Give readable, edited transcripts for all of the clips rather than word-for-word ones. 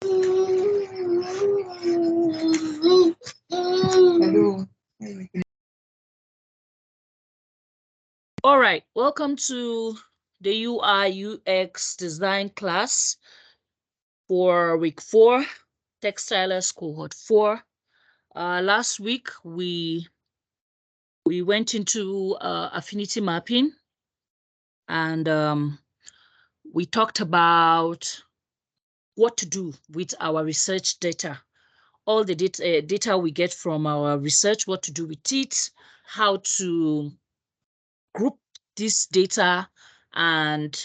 Hello. All right, welcome to the UI UX design class for week 4, Textilers cohort 4. Last week we went into affinity mapping, and we talked about what to do with our research data. All the data we get from our research, what to do with it, how to group this data and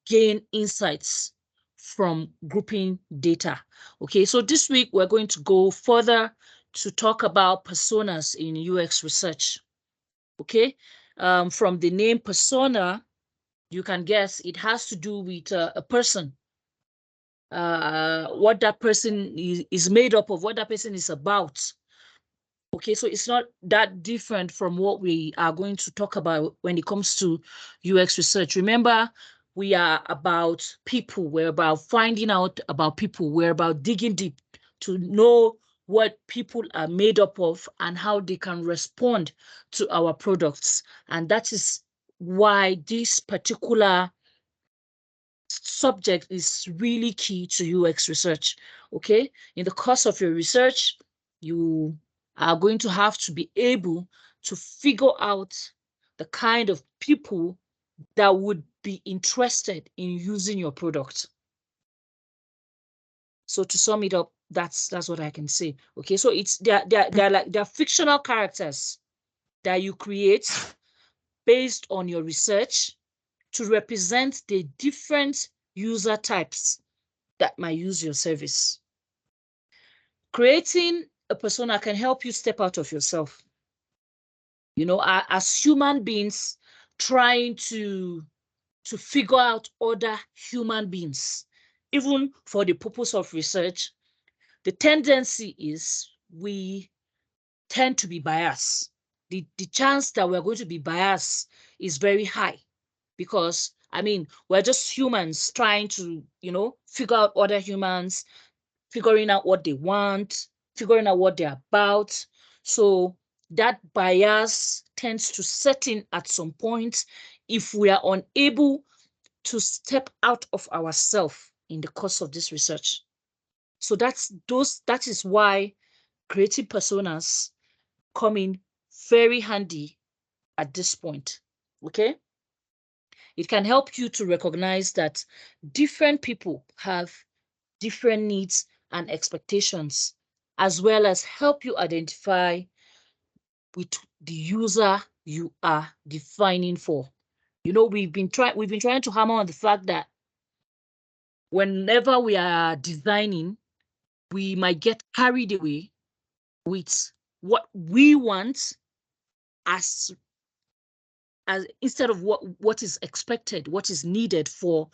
gain insights from grouping data. Okay, so this week we're going to go further to talk about personas in UX research. Okay, from the name persona, you can guess it has to do with a person, what that person is made up of, what that person is about. Okay, so it's not that different from what we are going to talk about when it comes to UX research. Remember, we are about people. We're about finding out about people. We're about digging deep to know what people are made up of and how they can respond to our products. And that is why this particular subject is really key to UX research. Okay, in the course of your research, you are going to have to be able to figure out the kind of people that would be interested in using your product. So to sum it up, that's what I can say. Okay, so it's they're fictional characters that you create based on your research to represent the different user types that might use your service. Creating a persona can help you step out of yourself. You know, as human beings trying to figure out other human beings, even for the purpose of research, the tendency is we tend to be biased. The chance that we're going to be biased is very high because, I mean, we're just humans trying to, figure out other humans, figuring out what they want, figuring out what they're about. So that bias tends to set in at some point if we are unable to step out of ourselves in the course of this research. So that is why creative personas come in very handy at this point. Okay? It can help you to recognize that different people have different needs and expectations, as well as help you identify with the user you are defining for. You know, we've been trying to hammer on the fact that whenever we are designing, we might get carried away with what we want as instead of what is expected, what is needed for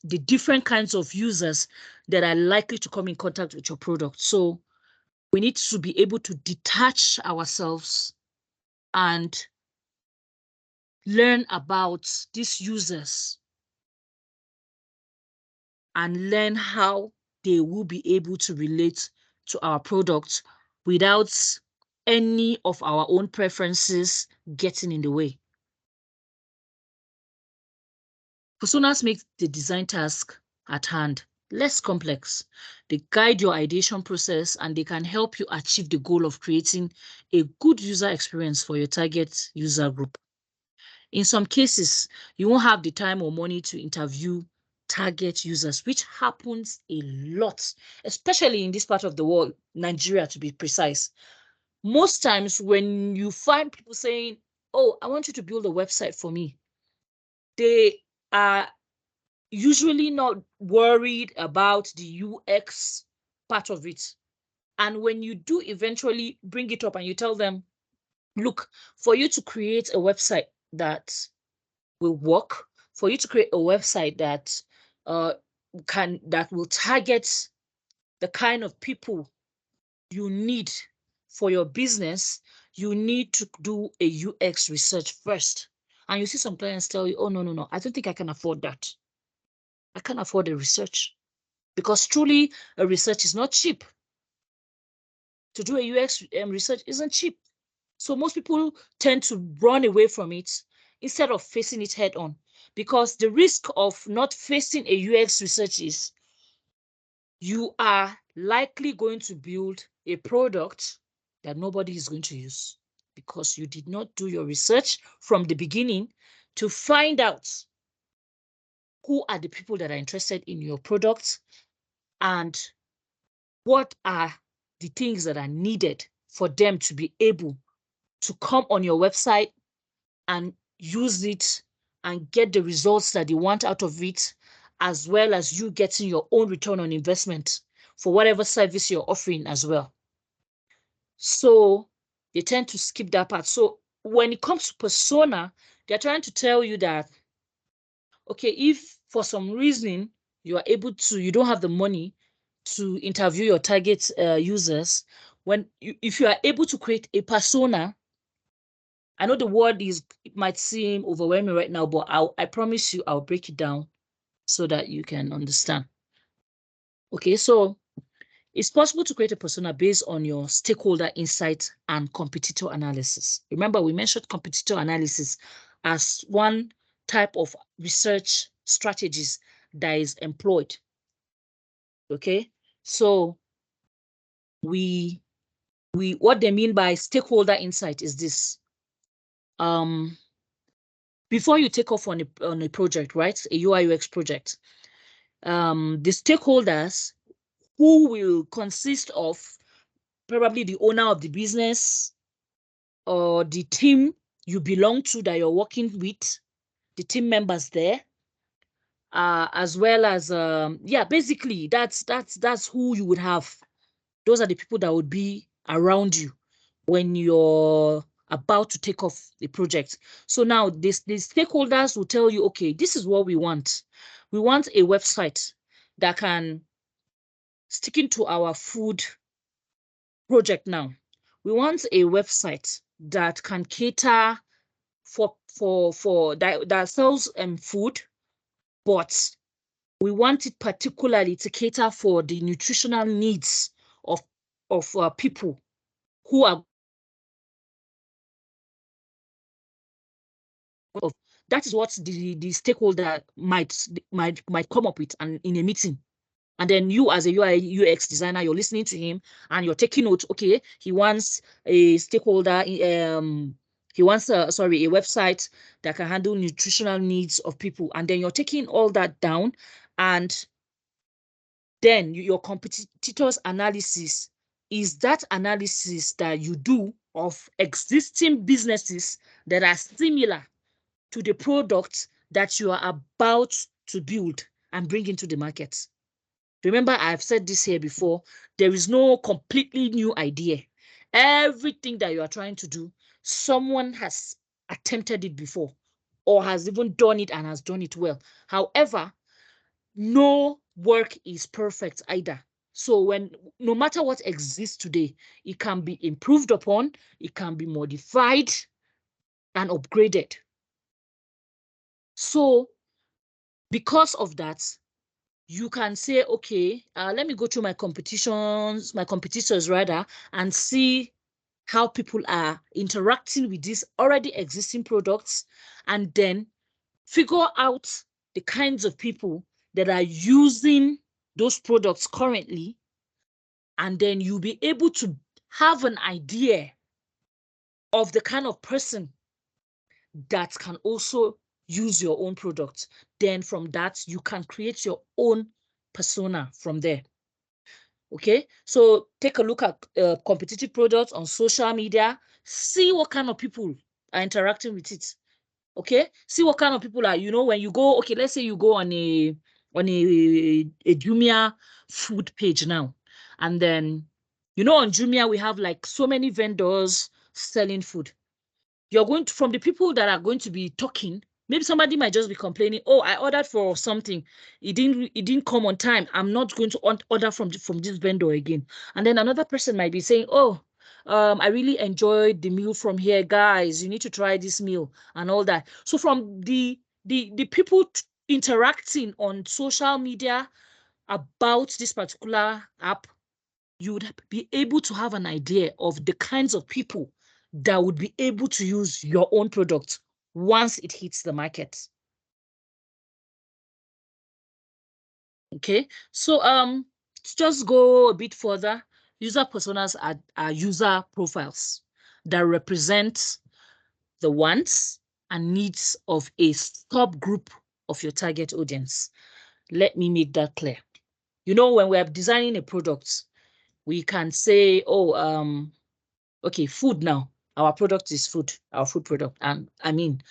the different kinds of users that are likely to come in contact with your product. So we need to be able to detach ourselves and learn about these users and learn how they will be able to relate to our product without any of our own preferences getting in the way. Personas make the design task at hand less complex. They guide your ideation process and they can help you achieve the goal of creating a good user experience for your target user group. In some cases, you won't have the time or money to interview target users, which happens a lot, especially in this part of the world, Nigeria to be precise. Most times when you find people saying, "Oh, I want you to build a website for me," they are usually not worried about the UX part of it. And when you do eventually bring it up and you tell them, look, for you to create a website that will work, for you to create a website that uh, will target the kind of people you need for your business, you need to do a UX research first. And you see some clients tell you, oh, no, I don't think I can afford that. I can't afford the research. because truly a research is not cheap. To do a UX research isn't cheap. So most people tend to run away from it instead of facing it head on, because the risk of not facing a UX research is you are likely going to build a product that nobody is going to use because you did not do your research from the beginning to find out who are the people that are interested in your product and what are the things that are needed for them to be able to come on your website and use it and get the results that they want out of it, as well as you getting your own return on investment for whatever service you're offering as well. So they tend to skip that part. So when it comes to persona, they're trying to tell you that, okay, if for some reason you are able to, you don't have the money to interview your target users, if you are able to create a persona, I know the word it might seem overwhelming right now, but I promise you I'll break it down so that you can understand. Okay, so it's possible to create a persona based on your stakeholder insight and competitor analysis. Remember, we mentioned competitor analysis as one type of research strategies that is employed. Okay, so what they mean by stakeholder insight is this. Before you take off on a project, right, a UI UX project, the stakeholders who will consist of probably the owner of the business or the team you belong to that you're working with, the team members there, as well as yeah, basically that's who you would have. Those are the people that would be around you when you're about to take off the project. So now the stakeholders will tell you, okay, this is what we want. We want a website that can, sticking to our food project now, we want a website that can cater for that sells food, but we want it particularly to cater for the nutritional needs of people who are of. That is what the stakeholder might come up with and in a meeting. And then you as a UI UX designer, you're listening to him and you're taking notes. Okay, he wants a stakeholder, he wants a website that can handle nutritional needs of people. And then you're taking all that down, and then your competitors analysis is that analysis that you do of existing businesses that are similar to the product that you are about to build and bring into the market. Remember, I've said this here before, there is no completely new idea. Everything that you are trying to do, someone has attempted it before or has even done it and has done it well. However, no work is perfect either. So no matter what exists today, it can be improved upon, it can be modified and upgraded. So because of that, you can say, okay, let me go through my competitors rather, and see how people are interacting with these already existing products, and then figure out the kinds of people that are using those products currently, and then you'll be able to have an idea of the kind of person that can also use your own product. Then from that, you can create your own persona from there. Okay, so take a look at competitive products on social media. See what kind of people are interacting with it. Okay, see what kind of people are, when you go, okay, let's say you go on a Jumia food page now, and then on Jumia we have like so many vendors selling food. You're going to, from the people that are going to be talking, maybe somebody might just be complaining, oh, I ordered for something, it didn't come on time, I'm not going to order from this vendor again. And then another person might be saying, oh, I really enjoyed the meal from here, guys, you need to try this meal and all that. So from the people interacting on social media, about this particular app, you would be able to have an idea of the kinds of people that would be able to use your own product once it hits the market. Okay, so to just go a bit further, user personas are user profiles that represent the wants and needs of a subgroup of your target audience. Let me make that clear. You know, when we're designing a product, we can say, oh, okay, food now. Our product is food, our food product. And I mean,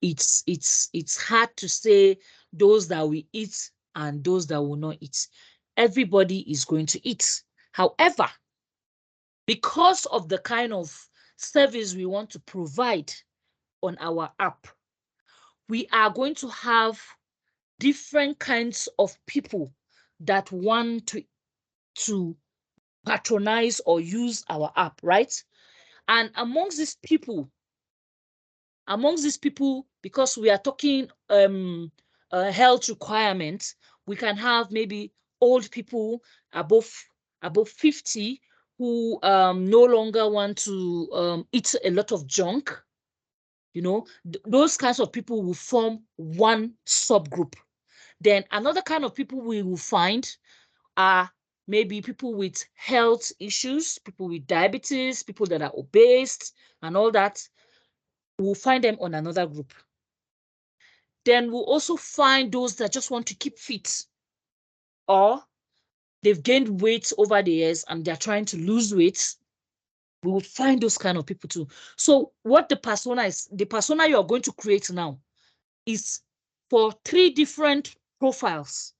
it's hard to say those that we eat and those that will not eat. Everybody is going to eat. However, because of the kind of service we want to provide on our app, we are going to have different kinds of people that want to patronize or use our app, right? And amongst these people, because we are talking health requirements, we can have maybe old people above 50 who no longer want to eat a lot of junk. You know, those kinds of people will form one subgroup. Then another kind of people we will find are maybe people with health issues, people with diabetes, people that are obese and all that. We'll find them on another group. Then we'll also find those that just want to keep fit, or they've gained weight over the years and they're trying to lose weight. We will find those kind of people too. So what the persona you're going to create now is for 3 different profiles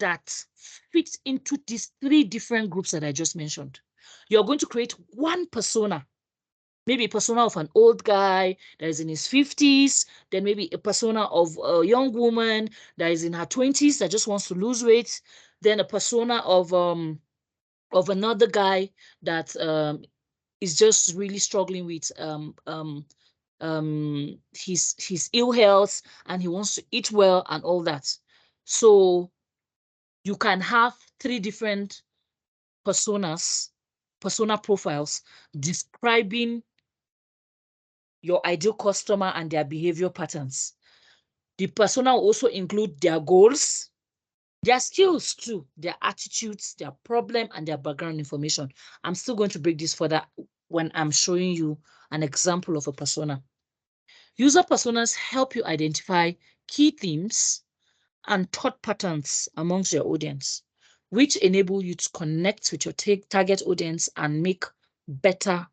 that fit into these 3 different groups that I just mentioned. You're going to create one persona, maybe a persona of an old guy that is in his 50s, then maybe a persona of a young woman that is in her 20s that just wants to lose weight, then a persona of another guy that is just really struggling with his ill health and he wants to eat well and all that. So you can have 3 different persona profiles describing your ideal customer and their behavior patterns. The persona will also include their goals, their skills too, their attitudes, their problem, and their background information. I'm still going to break this further when I'm showing you an example of a persona. User personas help you identify key themes and thought patterns amongst your audience, which enable you to connect with your target audience and make better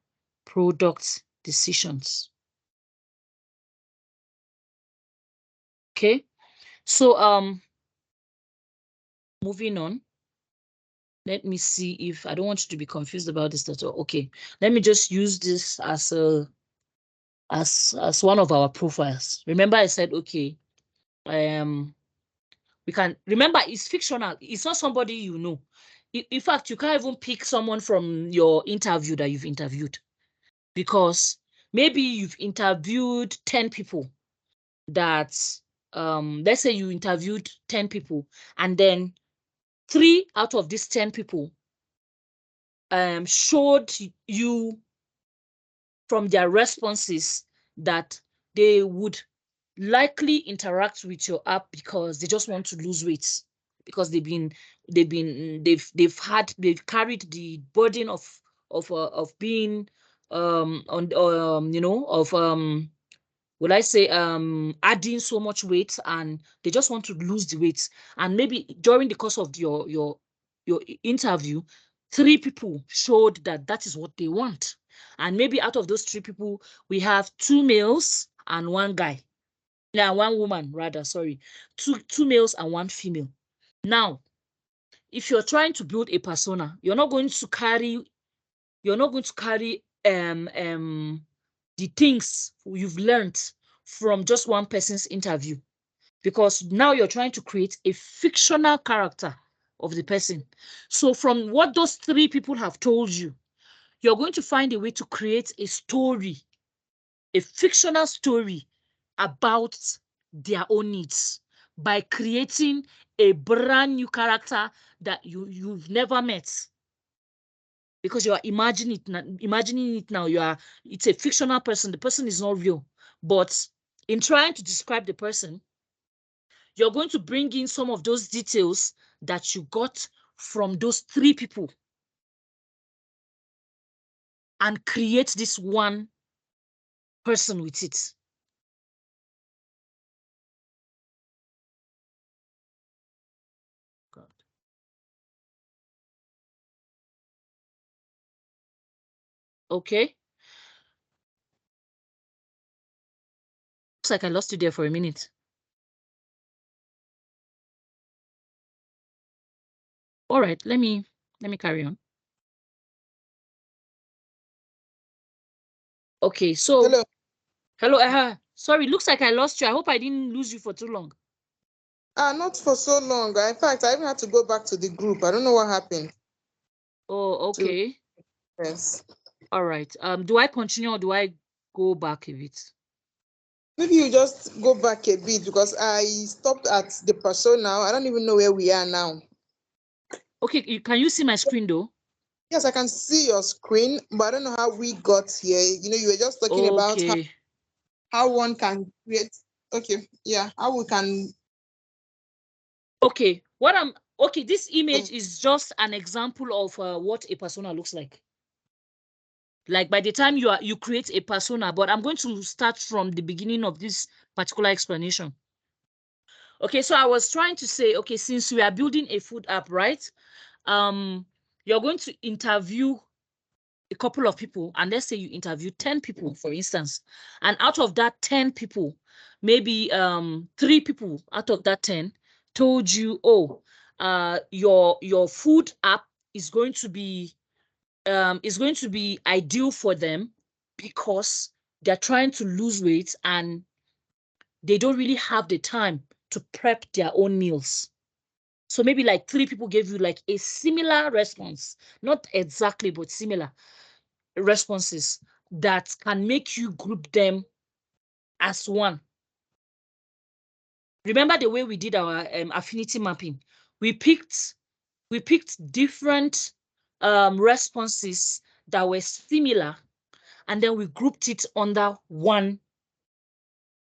product decisions. Okay, so moving on. Let me see if I don't want you to be confused about this at all. Okay, let me just use this as one of our profiles. Remember, I said okay. We can remember it's fictional. It's not somebody you know. In fact, you can't even pick someone from your interview that you've interviewed, because maybe you've interviewed 10 people that let's say you interviewed 10 people and then 3 out of these 10 people showed you from their responses that they would likely interact with your app because they just want to lose weight, because they've carried the burden of being on you know, of will I say adding so much weight, and they just want to lose the weight. And maybe during the course of your interview, 3 people showed that that is what they want. And maybe out of those 3 people, we have 2 males and 1 guy. Yeah, 1 woman rather, sorry. Two males and 1 female. Now, if you're trying to build a persona, you're not going to carry the things you've learned from just one person's interview, because now you're trying to create a fictional character of the person. So from what those 3 people have told you, you're going to find a way to create a story, a fictional story about their own needs by creating a brand new character that you've never met, because you are imagining it now. It's a fictional person. The person is not real, but in trying to describe the person, you're going to bring in some of those details that you got from those 3 people and create this one person with it. God. Okay. Looks like I lost you there for a minute. All right, let me carry on. Okay, so hello. Sorry, looks like I lost you. I hope I didn't lose you for too long. Not for so long. In fact, I even had to go back to the group. I don't know what happened. Oh, okay. Yes. All right. Do I continue or do I go back a bit? Maybe you just go back a bit, because I stopped at the persona. I don't even know where we are now. Okay, can you see my screen though? Yes, I can see your screen, but I don't know how we got here. You were just talking about how one can create. Okay, yeah, how we can. Okay, this image is just an example of what a persona looks like. Like by the time you create a persona, but I'm going to start from the beginning of this particular explanation. Okay, so I was trying to say, okay, since we are building a food app, right? You're going to interview a couple of people, and let's say you interview 10 people, for instance, and out of that 10 people, maybe 3 people out of that 10 told you, oh, your food app is going to be ideal for them because they're trying to lose weight and they don't really have the time to prep their own meals. So maybe like 3 people gave you like a similar response, not exactly, but similar responses that can make you group them as one. Remember the way we did our affinity mapping? We picked different responses that were similar, and then we grouped it under one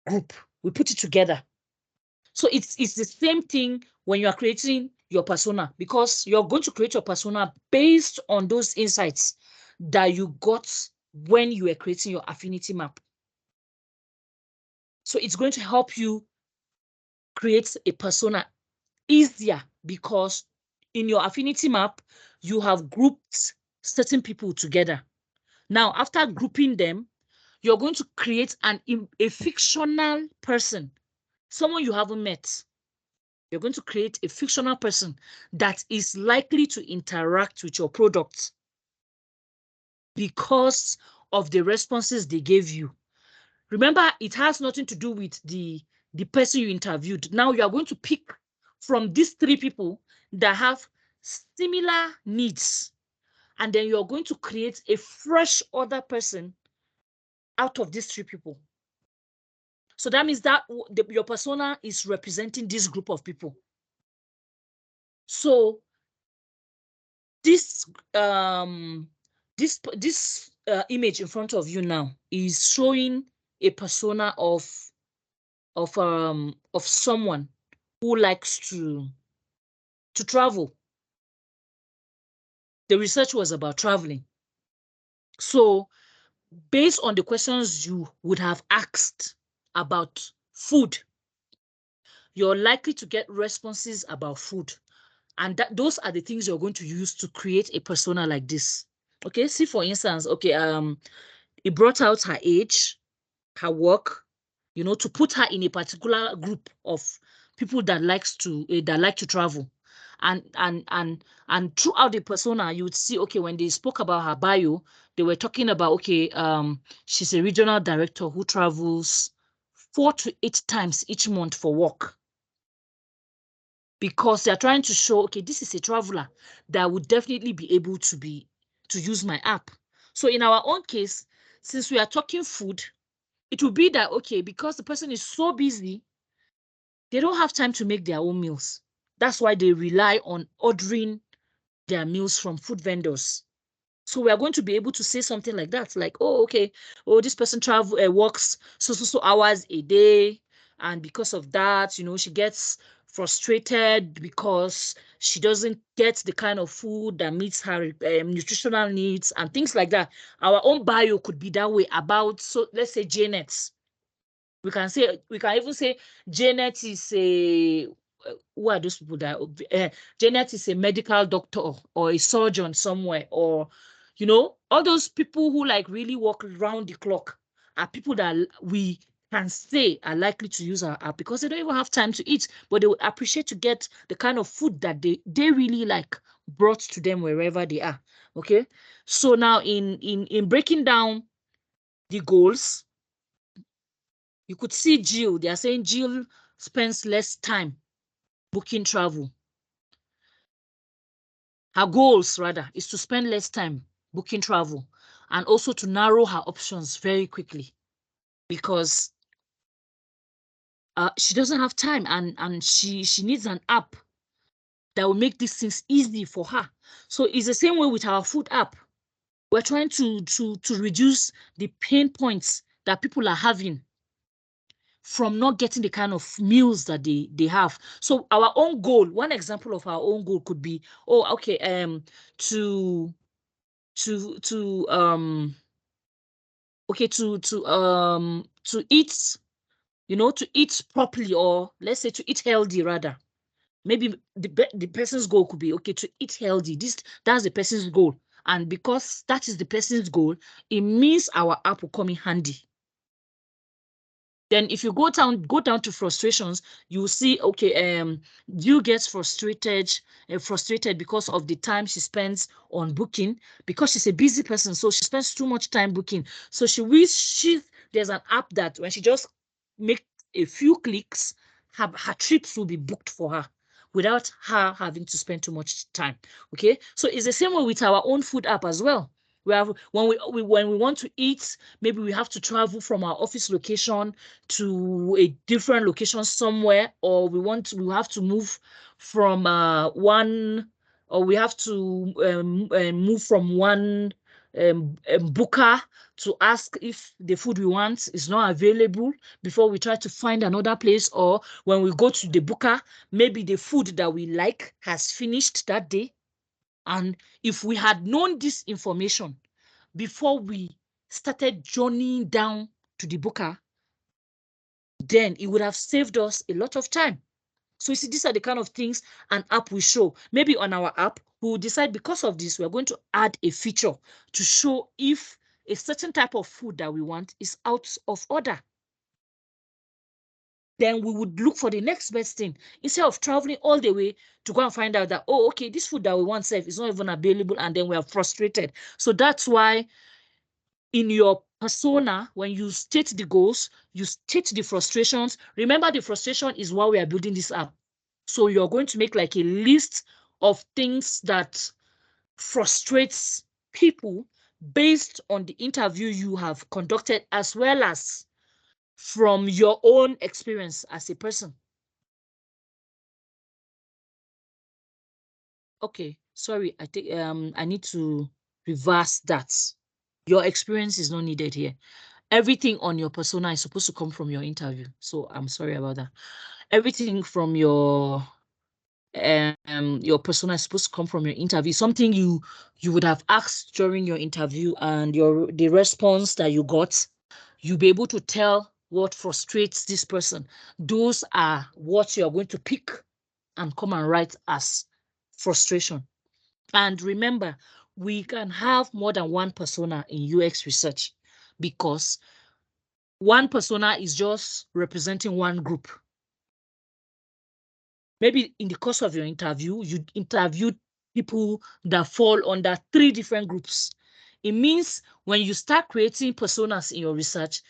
group. We put it together. So it's the same thing when you are creating your persona, because you're going to create your persona based on those insights that you got when you were creating your affinity map. So it's going to help you create a persona easier, because in your affinity map, you have grouped certain people together. Now, after grouping them, you're going to create a fictional person, someone you haven't met. You're going to create a fictional person that is likely to interact with your product because of the responses they gave you. Remember, it has nothing to do with the person you interviewed. Now you are going to pick from these 3 people that have similar needs, and then you're going to create a fresh other person out of these 3 people. So that means that your persona is representing this group of people. So this image in front of you now is showing a persona of someone who likes to travel. The research was about traveling. So based on the questions you would have asked about food, you're likely to get responses about food. And those are the things you're going to use to create a persona like this. Okay, see for instance, okay, it brought out her age, her work, to put her in a particular group of people that like to travel. And throughout the persona, you would see, okay, when they spoke about her bio, they were talking about, okay, she's a regional director who travels 4 to 8 times each month for work, because they're trying to show, okay, this is a traveler that would definitely be able to use my app. So in our own case, since we are talking food, it will be that, okay, because the person is so busy, they don't have time to make their own meals. That's why they rely on ordering their meals from food vendors. So we are going to be able to say something like that, like, oh, okay, oh, this person works so hours a day, and because of that, you know, she gets frustrated because she doesn't get the kind of food that meets her nutritional needs and things like that. Our own bio could be that way about, so let's say Janet. We can even say Janet is a who are those people that Janet is a medical doctor or a surgeon somewhere, or you know, all those people who like really work around the clock are people that we can say are likely to use our app because they don't even have time to eat, but they would appreciate to get the kind of food that they really like brought to them wherever they are. Okay, so now in breaking down the goals, you could see Jill. They are saying Jill spends less time booking travel. Her goals, rather, is to spend less time booking travel and also to narrow her options very quickly because she doesn't have time and she needs an app that will make these things easy for her. So it's the same way with our food app. We're trying to reduce the pain points that people are having from not getting the kind of meals that they have. So our own goal, one example of our own goal could be, oh, okay, to okay, to eat, you know, to eat properly, or let's say to eat healthy rather. Maybe the person's goal could be, okay, to eat healthy. That's the person's goal. And because that is the person's goal, it means our app will come in handy. Then if you go down to frustrations, you will see, okay, you get frustrated because of the time she spends on booking, because she's a busy person, so she spends too much time booking. So she wishes there's an app that when she just make a few clicks, her trips will be booked for her without her having to spend too much time. Okay, so it's the same way with our own food app as well. When we want to eat, maybe we have to travel from our office location to a different location somewhere, or we have to move from one, or we have to move from one booker to ask if the food we want is not available before we try to find another place, or when we go to the booker, maybe the food that we like has finished that day. And if we had known this information before we started journeying down to the booker, then it would have saved us a lot of time. So you see, these are the kind of things an app will show. Maybe on our app, we will decide because of this, we're going to add a feature to show if a certain type of food that we want is out of order. Then we would look for the next best thing instead of traveling all the way to go and find out that, oh, okay, this food that we want safe is not even available, and then we are frustrated. So that's why in your persona, when you state the goals, you state the frustrations. Remember, the frustration is why we are building this app. So you're going to make like a list of things that frustrates people based on the interview you have conducted, as well as from your own experience as a person. Okay, sorry, I think I need to reverse that. Your experience is not needed here. Everything on your persona is supposed to come from your interview. So I'm sorry about that. Everything from your persona is supposed to come from your interview. Something you would have asked during your interview, and the response that you got, you'll be able to tell what frustrates this person. Those are what you're going to pick and come and write as frustration. And remember, we can have more than one persona in UX research, because one persona is just representing one group. Maybe in the course of your interview, you interviewed people that fall under 3 different groups. It means when you start creating personas in your research,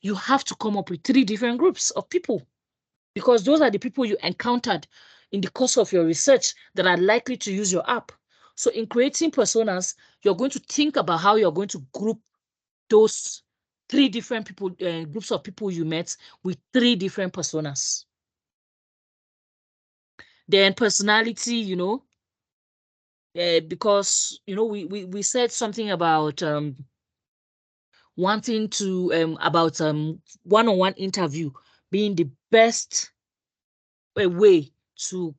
you have to come up with 3 different groups of people, because those are the people you encountered in the course of your research that are likely to use your app. So in creating personas, you're going to think about how you're going to group those 3 different people, groups of people you met, with 3 different personas. Then personality, you know, because, you know, we said something about wanting to about one-on-one interview being the best way to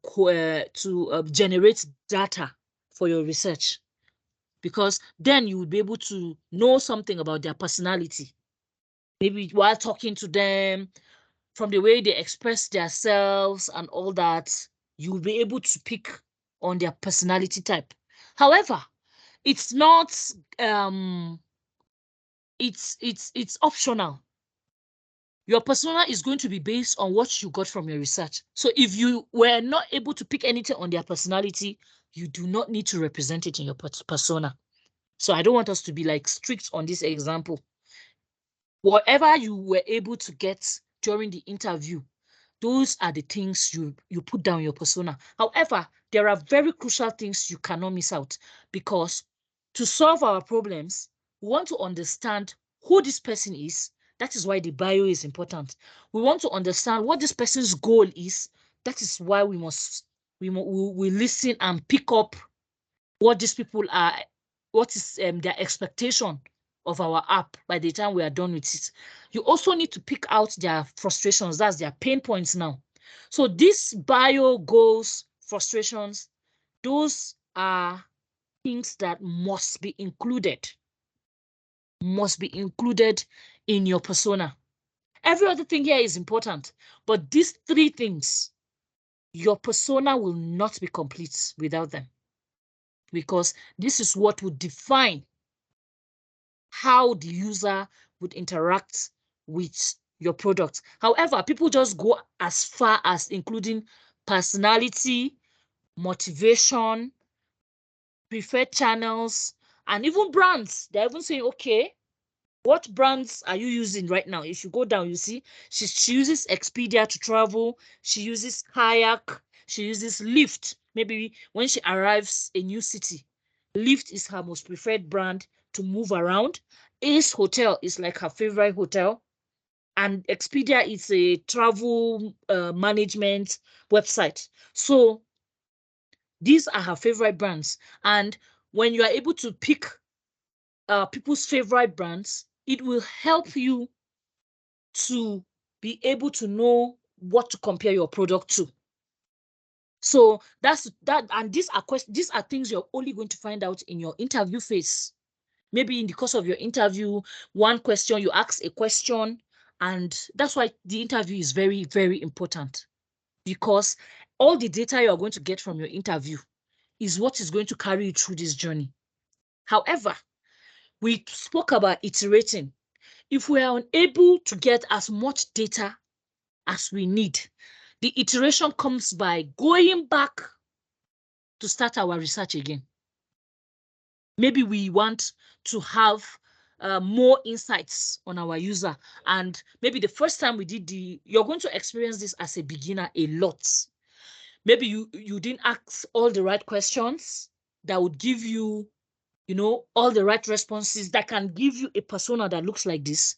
generate data for your research, because then you will be able to know something about their personality. Maybe while talking to them, from the way they express themselves and all that, you'll be able to pick on their personality type. However, it's not it's optional. Your persona is going to be based on what you got from your research. So if you were not able to pick anything on their personality, you do not need to represent it in your persona. So I don't want us to be like strict on this example. Whatever you were able to get during the interview, those are the things you put down your persona. However, there are very crucial things you cannot miss out, because to solve our problems, we want to understand who this person is. That is why the bio is important. We want to understand what this person's goal is. That is why we listen and pick up what these people are, what is their expectation of our app by the time we are done with it. You also need to pick out their frustrations. That's their pain points now. So these bio goals, frustrations, those are things that must be included in your persona. Every other thing here is important, but these three things, your persona will not be complete without them, because this is what would define how the user would interact with your product. However, people just go as far as including personality, motivation, preferred channels, and even brands. They're even saying, okay, what brands are you using right now? If you go down, you see she uses Expedia to travel. She uses Kayak. She uses Lyft. Maybe when she arrives a new city, Lyft is her most preferred brand to move around. Ace Hotel is like her favorite hotel. And Expedia is a travel management website. So these are her favorite brands. And when you are able to pick people's favorite brands, it will help you to be able to know what to compare your product to. So that's that, and these are things you're only going to find out in your interview phase. Maybe in the course of your interview, one question, you ask a question, and that's why the interview is very, very important, because all the data you're going to get from your interview is what is going to carry you through this journey. However, we spoke about iterating. If we are unable to get as much data as we need, the iteration comes by going back to start our research again. Maybe we want to have more insights on our user. And maybe the first time we did you're going to experience this as a beginner a lot. Maybe you didn't ask all the right questions that would give you, you know, all the right responses that can give you a persona that looks like this.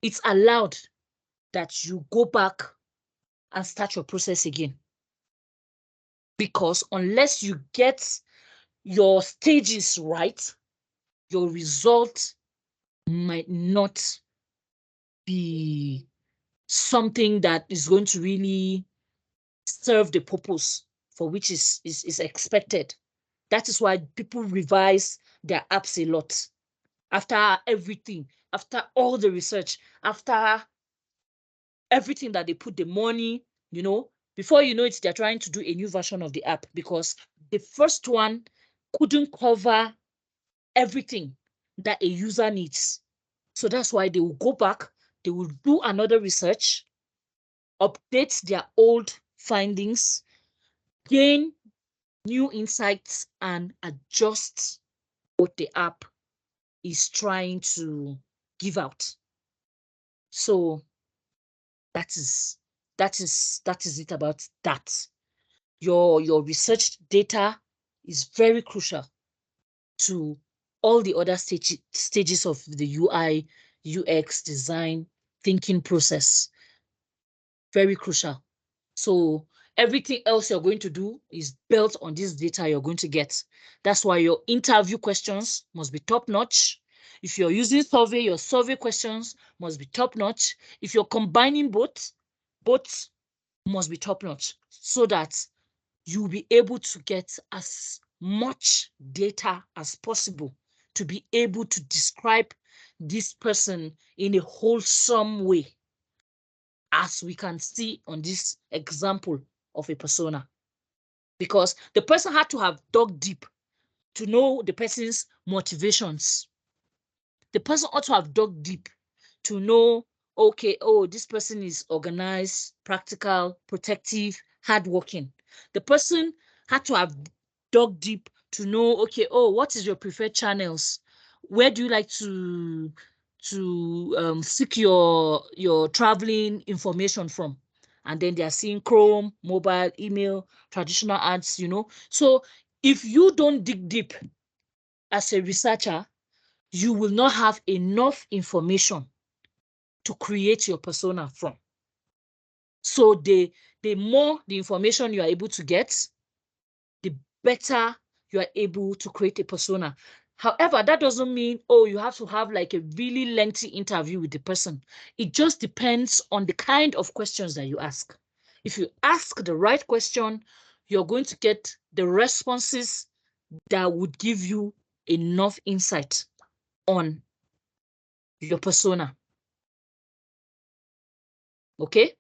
It's allowed that you go back and start your process again. Because unless you get your stages right, your result might not be something that is going to really serve the purpose for which is expected. That is why people revise their apps a lot. After everything, after all the research, after everything that they put the money, you know, before you know it, they're trying to do a new version of the app because the first one couldn't cover everything that a user needs. So that's why they will go back, they will do another research, update their old findings, gain new insights, and adjust what the app is trying to give out. So that is it about that. Your research data is very crucial to all the other stages of the UI, UX design thinking process. Very crucial. So Everything else you're going to do is built on this data you're going to get. That's why your interview questions must be top-notch. If you're using survey, your survey questions must be top-notch. If you're combining both must be top-notch so that you'll be able to get as much data as possible to be able to describe this person in a wholesome way, as we can see on this example of a persona. Because the person had to have dug deep to know the person's motivations. The person ought to have dug deep to know, okay, oh, this person is organized, practical, protective, hardworking. The person had to have dug deep to know, okay, oh, what is your preferred channels? Where do you like to seek your traveling information from? And then they are seeing Chrome, mobile, email, traditional ads, you know. So if you don't dig deep as a researcher, you will not have enough information to create your persona from. So the more the information you are able to get, the better you are able to create a persona. However, that doesn't mean, oh, you have to have like a really lengthy interview with the person. It just depends on the kind of questions that you ask. If you ask the right question, you're going to get the responses that would give you enough insight on your persona. Okay?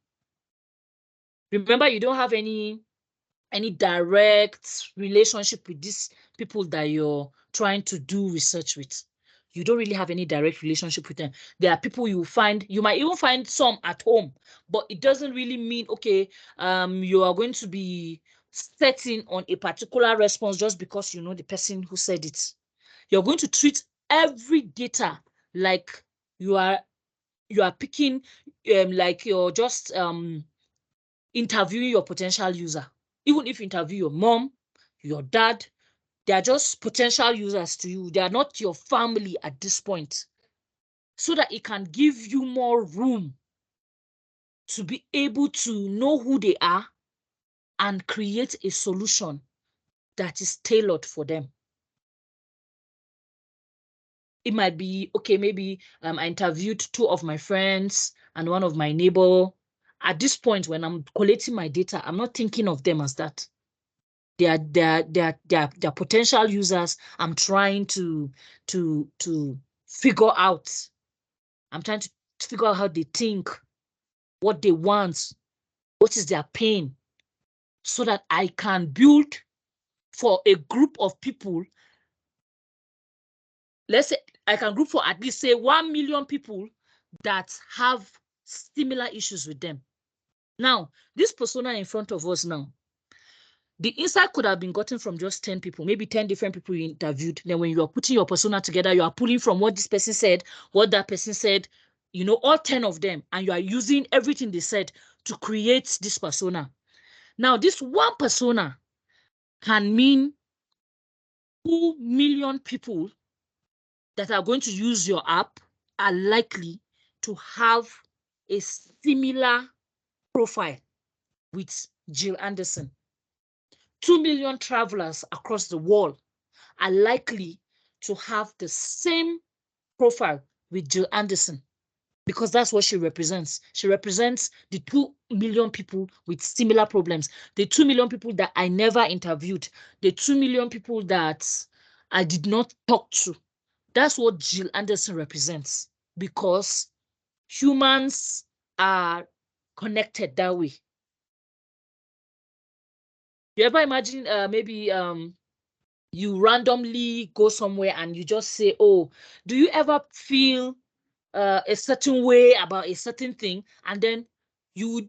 Remember, you don't have any direct relationship with these people that you're trying to do research with. You don't really have any direct relationship with them. There are people you find, you might even find some at home, but it doesn't really mean, okay, you are going to be setting on a particular response just because you know the person who said it. You're going to treat every data like you are picking, like you're just interviewing your potential user. Even if you interview your mom, your dad, they are just potential users to you. They are not your family at this point. So that it can give you more room to be able to know who they are and create a solution that is tailored for them. It might be, okay, maybe I interviewed 2 of my friends and 1 of my neighbor. At this point, when I'm collating my data, I'm not thinking of them as that. They are potential users. I'm trying to figure out. I'm trying to figure out how they think, what they want, what is their pain, so that I can build for a group of people. Let's say I can group for at least say 1 million people that have similar issues with them. Now, this persona in front of us now, the insight could have been gotten from just 10 people, maybe 10 different people you interviewed. Then when you are putting your persona together, you are pulling from what this person said, what that person said, you know, all 10 of them, and you are using everything they said to create this persona. Now, this one persona can mean 2 million people that are going to use your app are likely to have a similar profile with Jill Anderson. 2 million travelers across the world are likely to have the same profile with Jill Anderson, because that's what she represents. She represents the 2 million people with similar problems, the 2 million people that I never interviewed, the 2 million people that I did not talk to. That's what Jill Anderson represents, because humans are connected that way. You ever imagine maybe you randomly go somewhere and you just say, oh, do you ever feel a certain way about a certain thing? And then you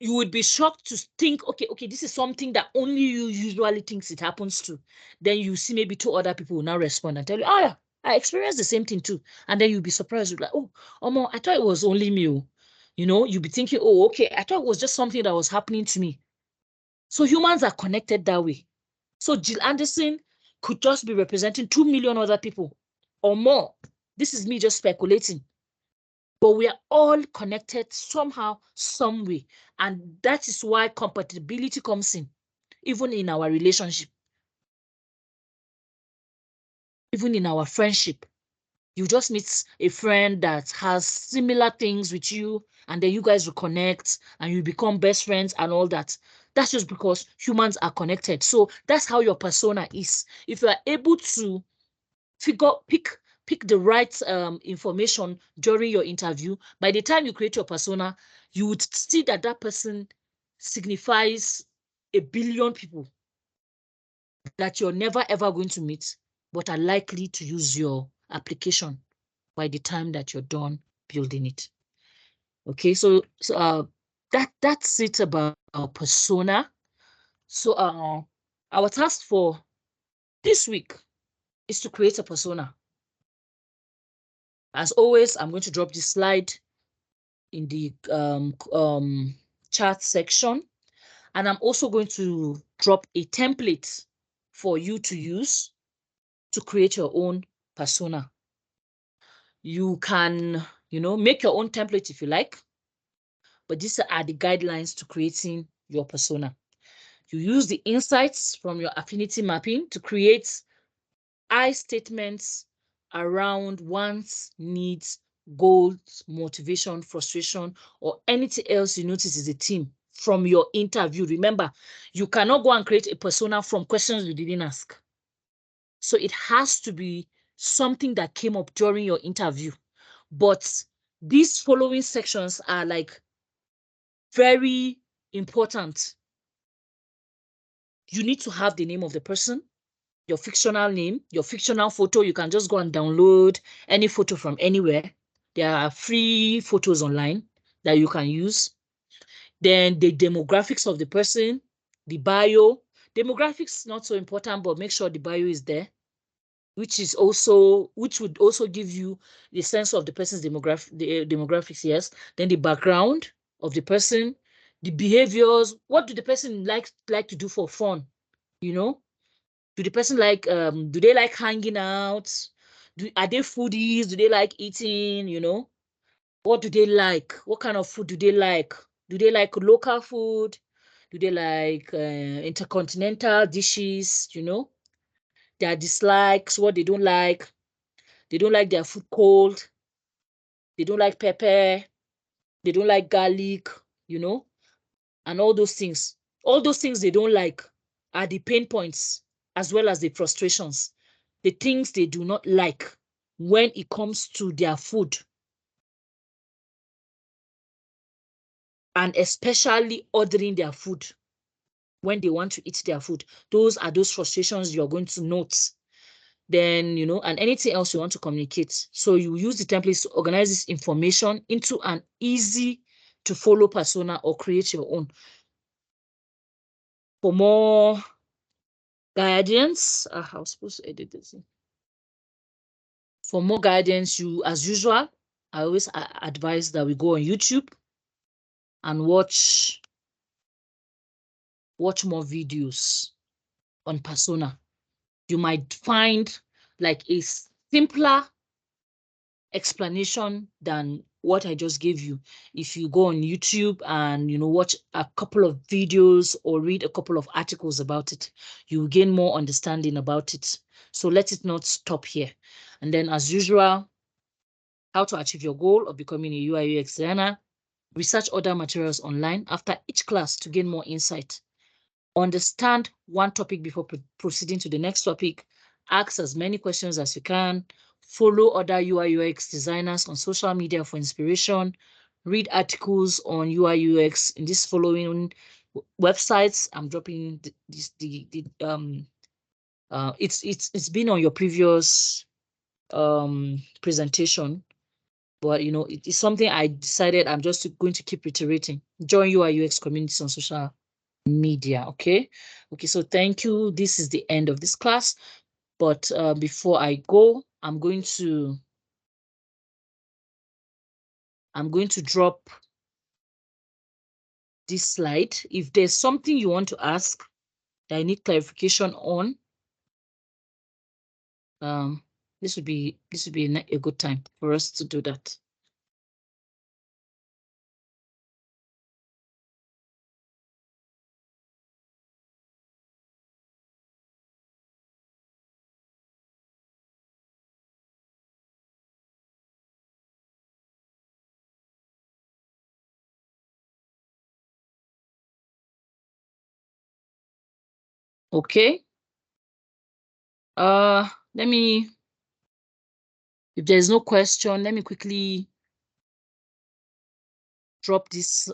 would be shocked to think, okay, this is something that only you usually thinks it happens to. Then you see maybe 2 other people will now respond and tell you, oh yeah, I experienced the same thing too. And then you'll be surprised. You'll be like, oh, Omo, I thought it was only me. You know, you'll be thinking, oh, okay, I thought it was just something that was happening to me. So humans are connected that way. So Jill Anderson could just be representing 2 million other people or more. This is me just speculating. but we are all connected somehow, some way. And that is why compatibility comes in, even in our relationship, even in our friendship. You just meet a friend that has similar things with you, and then you guys reconnect and you become best friends and all that. That's just because humans are connected. So that's how your persona is. If you are able to pick the right information during your interview, by the time you create your persona, you would see that that person signifies a billion people that you're never ever going to meet, but are likely to use your application by the time that you're done building it. Okay, so that's it about our persona. So our task for this week is to create a persona. As always, I'm going to drop this slide in the chat section, and I'm also going to drop a template for you to use to create your own persona. You can, make your own template if you like, but these are the guidelines to creating your persona. You use the insights from your affinity mapping to create I statements around wants, needs, goals, motivation, frustration, or anything else you notice is a theme from your interview. Remember, you cannot go and create a persona from questions you didn't ask. So it has to be something that came up during your interview. But these following sections are like very important. You need to have the name of the person, your fictional name, your fictional photo. You can just go and download any photo from anywhere. There are free photos online that you can use. Then the demographics of the person, the bio. Demographics not so important, but make sure the bio is there, which would also give you the sense of the person's demographics, yes. Then the background of the person, the behaviors. What do the person like to do for fun? Do the person do they like hanging out? Are they foodies? Do they like eating? What do they like? What kind of food do they like? Do they like local food? Do they like intercontinental dishes? Their dislikes, what they don't like. They don't like their food cold. They don't like pepper. They don't like garlic, and all those things. All those things they don't like are the pain points as well as the frustrations, the things they do not like when it comes to their food, and especially ordering their food when they want to eat their food. Those are those frustrations you're going to note. Then, and anything else you want to communicate. So you use the templates to organize this information into an easy to follow persona or create your own. For more guidance, I was supposed to edit this. For more guidance, as usual, I always advise that we go on YouTube and watch more videos on persona. You might find like a simpler explanation than what I just gave you. If you go on YouTube and watch a couple of videos or read a couple of articles about it, you will gain more understanding about it. So let it not stop here. And then, as usual, how to achieve your goal of becoming a UI UX designer. Research other materials online after each class to gain more insight. Understand one topic before proceeding to the next topic. Ask as many questions as you can. Follow other UI UX designers on social media for inspiration. Read articles on UI UX in this following websites. I'm dropping it's been on your previous presentation, but it's something I decided I'm just going to keep reiterating. Join UI UX communities on social media. Okay, so thank you. This is the end of this class, but before I go, I'm going to drop this slide. If there's something you want to ask that I need clarification on, this would be a good time for us to do that. Okay. Let me, if there's no question, let me quickly drop this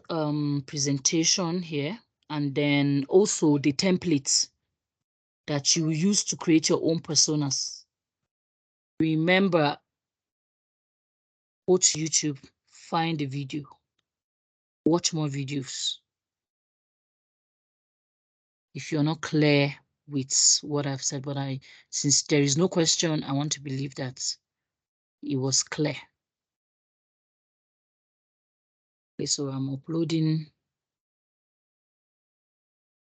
presentation here, and then also the templates that you use to create your own personas. Remember, go to YouTube, find the video, watch more videos. If you're not clear with what I've said, but since there is no question, I want to believe that it was clear. Okay, so I'm uploading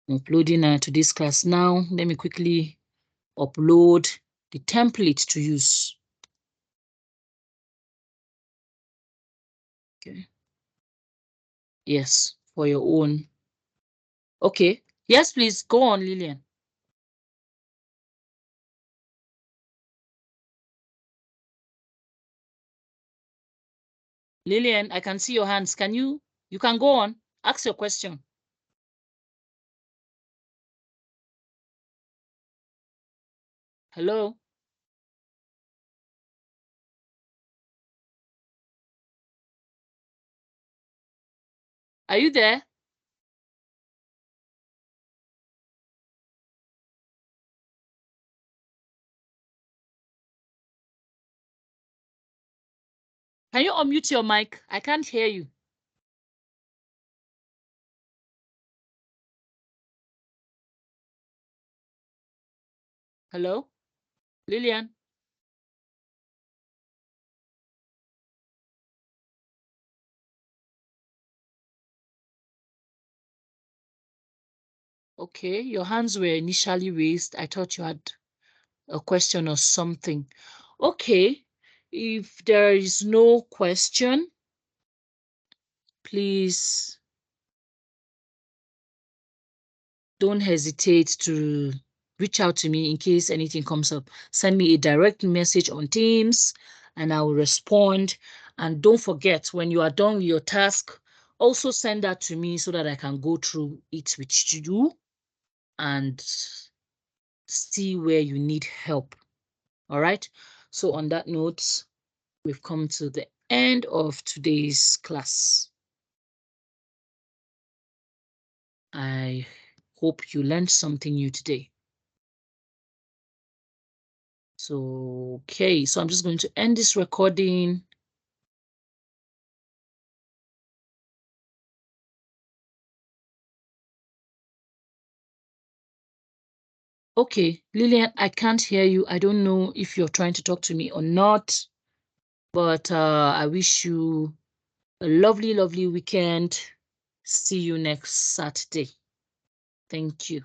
to this class now. Let me quickly upload the template to use. Okay. Yes, for your own. Okay. Yes, please go on, Lillian. Lillian, I can see your hands. You can go on. Ask your question. Hello? Are you there? Can you unmute your mic? I can't hear you. Hello? Lillian? Okay, your hands were initially raised. I thought you had a question or something. Okay, if there is no question, please don't hesitate to reach out to me in case anything comes up. Send me a direct message on Teams and I will respond. And don't forget, when you are done with your task, also send that to me so that I can go through it with you and see where you need help. All right. So on that note, we've come to the end of today's class. I hope you learned something new today. So, okay, so I'm just going to end this recording. Okay, Lillian, I can't hear you. I don't know if you're trying to talk to me or not, but I wish you a lovely, lovely weekend. See you next Saturday. Thank you.